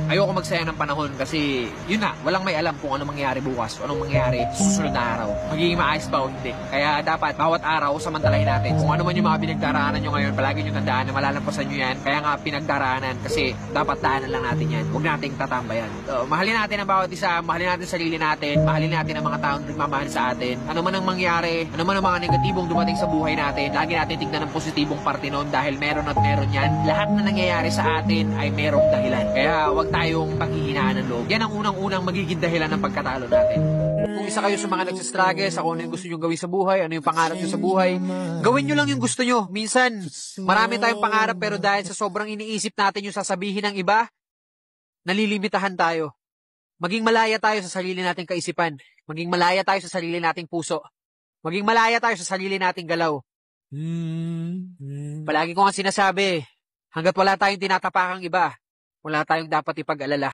ayoko magsayang ng panahon kasi yun na, walang may alam kung ano mangyayari bukas o anong mangyayari sa susunod na araw. Magiging maayos ba o hindi. Kaya dapat bawat araw samantalahin natin. Kung ano man yung mga pinagdaraanan nyo ngayon, palagi nyo tandaan na malalampasan nyo yan. Kaya nga pinagdaraanan kasi dapat daanan lang natin yan. Huwag nating tatambayan. So, mahalin natin ang bawat isa, mahalin natin sarili natin, mahalin natin ang mga taong nagmamahal sa atin. Ano man ang mangyari, ano man ang mga negatibong dumating sa buhay natin, lagi natin tignan ang positibong parte nun dahil meron at meron yan. Lahat na nangyayari sa atin ay merong dahilan. Kaya huwag tayong panghihinaan ng loob. Yan ang unang-unang magiging dahilan ng pagkatalo natin. Kung isa kayo sa mga nagsistruggle sa kung ano yung gusto nyo gawin sa buhay, ano yung pangarap nyo sa buhay, gawin nyo lang yung gusto nyo. Minsan, marami tayong pangarap pero dahil sa sobrang iniisip natin yung sasabihin ng iba, nalilimitahan tayo. Maging malaya tayo sa sarili nating kaisipan. Maging malaya tayo sa sarili nating puso. Maging malaya tayo sa sarili nating galaw. Palagi ko nga sinasabi, hanggat wala tayong tinatapakang iba, wala tayong dapat ipag-alala.